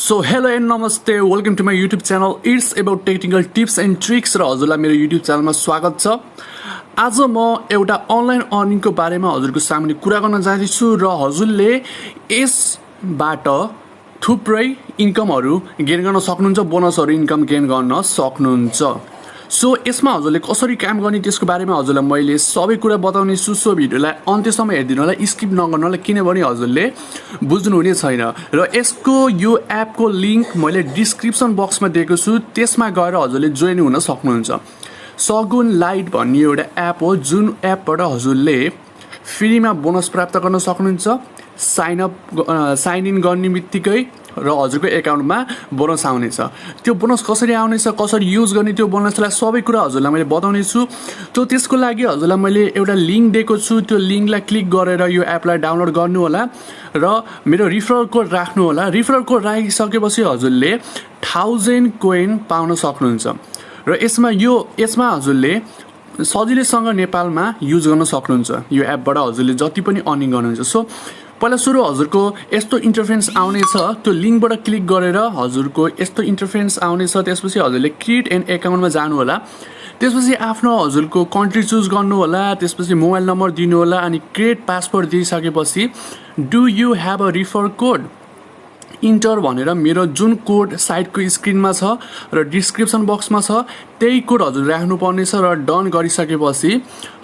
So hello and namaste, welcome to my YouTube channel. It's about technical tips and tricks र हजुरलाई मेरो YouTube च्यानलमा स्वागत छ। आज म एउटा अनलाइन अर्निङको बारेमा हजुरको सामने कुरा गर्न जाँदै छु र हजुरले यसबाट थुप्रै इन्कमहरु गेन गर्न सक्नुहुन्छ, बोनसहरु इन्कम गेन गर्न सक्नुहुन्छ। सो यसमा हजुरले कसरी काम गर्ने त्यसको बारेमा हजुरलाई मैले सबै कुरा बताउने छु। सो भिडियोलाई अन्त्यसम्म हेर्दिनु होला, स्किप नगर्नु होला, किनभने हजुरले बुझ्नु हुने छैन। र यसको यो एपको लिंक मैले डिस्क्रिप्सन बक्समा दिएको छु, त्यसमा गएर हजुरले जोइन हुन सक्नुहुन्छ। सगुन लाइट भन्ने एउटा एप हो, जुन एपबाट हजुरले फ्रीमा बोनस प्राप्त गर्न सक्नुहुन्छ। साइन इन गर्ने बित्तिकै र हजुरको एकाउन्टमा बोनस आउनेछ। त्यो बोनस कसरी आउनेछ, कसरी युज गर्ने त्यो बोनसलाई सबै कुरा हजुरलाई मैले बताउने छु। त्यसको लागि हजुरलाई मैले एउटा लिंक दिएको छु, त्यो लिंकलाई क्लिक गरेर यो एपलाई डाउनलोड गर्नु होला र मेरो रिफरल कोड राख्नु होला। रिफरल कोड राखिसकेपछि हजुरले 1000 कोइन पाउन सक्नुहुन्छ र यसमा हजुरले सजिलैसँग नेपालमा युज गर्न सक्नुहुन्छ। यो एपबाट हजुरले जति पनि अर्निङ गर्नुहुन्छ। सो पहिला सुरु हजुरको यस्तो इन्टरफेस आउनेछ, त्यो लिंकबाट क्लिक गरेर हजुरको यस्तो इन्टरफेस आउनेछ। त्यसपछि हजुरले क्रिएट एन एकाउन्टमा जानु होला। त्यसपछि आफ्नो हजुरको कन्ट्री चुज गर्नु होला, त्यसपछि मोबाइल नम्बर दिनु होला अनि क्रिएट पासवर्ड दिइसकेपछि do you have a refer code enter भनेर मेरो जुन कोड साइटको स्क्रिनमा छ र डिस्क्रिप्सन बक्समा छ त्यही कोड हजुर राख्नु पर्नेछ र डन गरिसकेपछि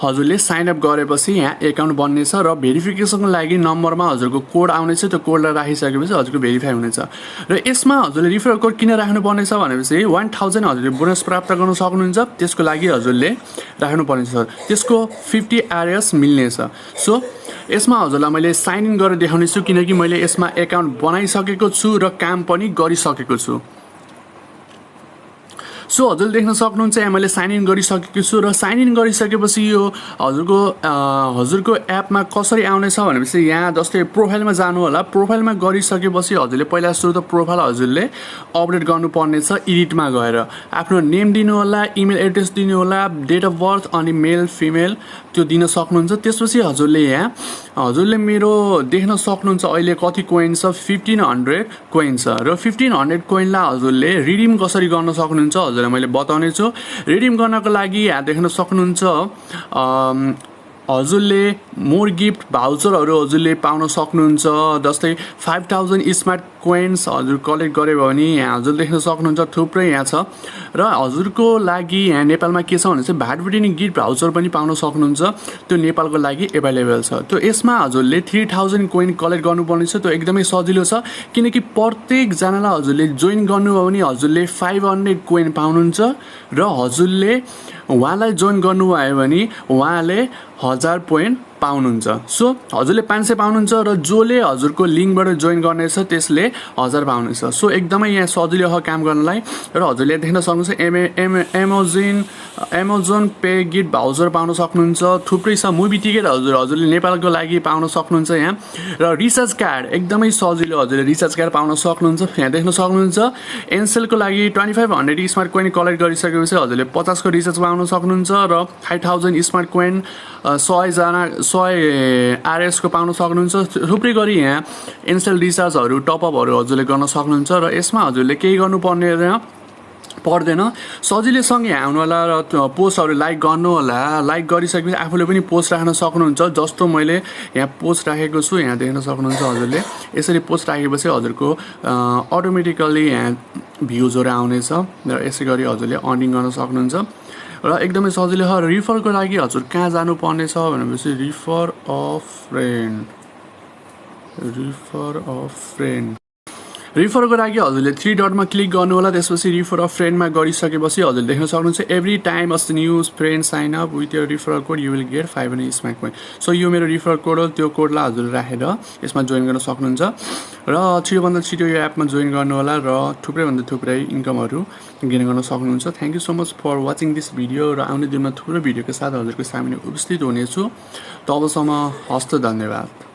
हजुरले साइन अप गरेपछि यहाँ एकाउन्ट बन्नेछ र भेरिफिकेसनको लागि नम्बरमा हजुरको कोड आउनेछ। त्यो कोडलाई राखिसकेपछि हजुरको भेरिफाई हुनेछ र यसमा हजुरले रिफरल कोड किन राख्नु पर्नेछ भनेपछि 1000 हजुरले बोनस प्राप्त गर्न सक्नुहुन्छ। त्यसको लागि हजुरले राख्नु पर्नेछ, त्यसको 50 RS मिल्नेछ। सो यसमा हजुरलाई मैले साइन इन गरेर देखाउने छु, किनकि मैले यसमा एकाउन्ट बनाइसकेको छु र काम पनि गरिसकेको छु। सो हजुरले देख्न सक्नुहुन्छ यहाँ मैले साइन इन गरिसकेको छु र साइन इन गरिसकेपछि यो हजुरको एपमा कसरी आउनेछ भनेपछि यहाँ जस्तै प्रोफाइलमा जानु होला। प्रोफाइलमा गरिसकेपछि हजुरले पहिला सुरु त प्रोफाइल हजुरले अपडेट गर्नुपर्नेछ। एडिटमा गएर आफ्नो नेम दिनु होला, इमेल एड्रेस दिनु होला, डेट अफ बर्थ अनि मेल फिमेल त्यो दिन सक्नुहुन्छ। त्यसपछि हजुरले मेरो देख्न सक्नुहुन्छ अहिले कति कोइन छ, 1500 कोइन छ र 1500 कोइनलाई हजुरले रिडिम कसरी गर्न सक्नुहुन्छ मैले बताउने छु। रिडिम गर्नको लागि यहाँ देख्न सक्नुहुन्छ हजुरले मोर गिफ्ट भाउचरहरू हजुरले पाउन सक्नुहुन्छ। जस्तै 5000 स्मार्ट कोइन्स हजुर कलेक्ट गरे भने यहाँ हजुर देख्न सक्नुहुन्छ थुप्रै यहाँ छ र हजुरको लागि यहाँ नेपालमा के छ भने चाहिँ भ्याट गिफ्ट भाउचर पनि पाउन सक्नुहुन्छ। त्यो नेपालको लागि एभाइलेबल छ। त्यो यसमा हजुरले 3000 कोइन कलेक्ट गर्नुपर्ने छ। त्यो एकदमै सजिलो छ, किनकि प्रत्येक जनालाई हजुरले जोइन गर्नुभयो भने हजुरले 500 कोइन पाउनुहुन्छ र हजुरले उहाँलाई जोइन गर्नुभयो भने उहाँले 1000 पोइन्ट पाउनुहुन्छ। सो हजुरले 500 पाउनुहुन्छ र जसले हजुरको लिंकबाट जोइन गर्नेछ त्यसले 1000 पाउनेछ। सो एकदमै यहाँ सजिलो हो काम गर्नलाई र हजुरले देख्न सक्नुहुन्छ एमाजोन पे गिफ्ट भाउचर पाउन सक्नुहुन्छ। थुप्रै छ, मुभी टिकट हजुरले नेपालको लागि पाउन सक्नुहुन्छ यहाँ र रिचार्ज कार्ड एकदमै सजिलो हजुरले रिचार्ज कार्ड पाउन सक्नुहुन्छ। यहाँ देख्न सक्नुहुन्छ एनसेलको लागि 2500 स्मार्ट कोइन कलेक्ट गरिसकेपछि हजुरले 50 को रिचार्ज पाउन सक्नुहुन्छ र 5000 स्मार्ट कोइन 100 RS को पाउन सक्नुहुन्छ। थुप्रै गरी यहाँ एनसेल रिचार्जहरू टपअपहरू हजुरले गर्न सक्नुहुन्छ र यसमा हजुरले केही गर्नु पर्दैन, सजिलैसँग यहाँ आउनु होला र पोस्टहरू लाइक गर्नु होला। लाइक गरिसकेपछि आफूले पनि पोस्ट राख्न सक्नुहुन्छ। जस्तो मैले यहाँ पोस्ट राखेको छु, यहाँ देख्न सक्नुहुन्छ हजुरले यसरी पोस्ट राखेपछि हजुरको अटोमेटिकली यहाँ भ्युजहरू आउनेछ र यसै गरी हजुरले अर्निङ गर्न सक्नुहुन्छ र एकदमै सजिलो हो। रिफरको लागि हजुर कहाँ जानुपर्ने छ भनेपछि रिफर अ फ्रेन्ड रिफरको लागि हजुरले 3 डटमा क्लिक गर्नु होला। त्यसपछि रिफर अ फ्रेन्डमा गरिसकेपछि हजुरले देख्न सक्नुहुन्छ every time a new friend sign up with your referral code you will get 500 smart coin. So यो मेरो रिफरल कोड हो, त्यो कोडलाई हजुरले राखेर यसमा जोइन गर्न सक्नुहुन्छ र छिटोभन्दा छिटो यो एपमा जोइन गर्नु होला र थुप्रैभन्दा थुप्रै इन्कमहरू गेन गर्न सक्नुहुन्छ। Thank you so much for watching this video र आउने दिनमा थुप्रो भिडियोको साथ हजुरको सामने उपस्थित हुनेछु। तबसम्म हस्त धन्यवाद।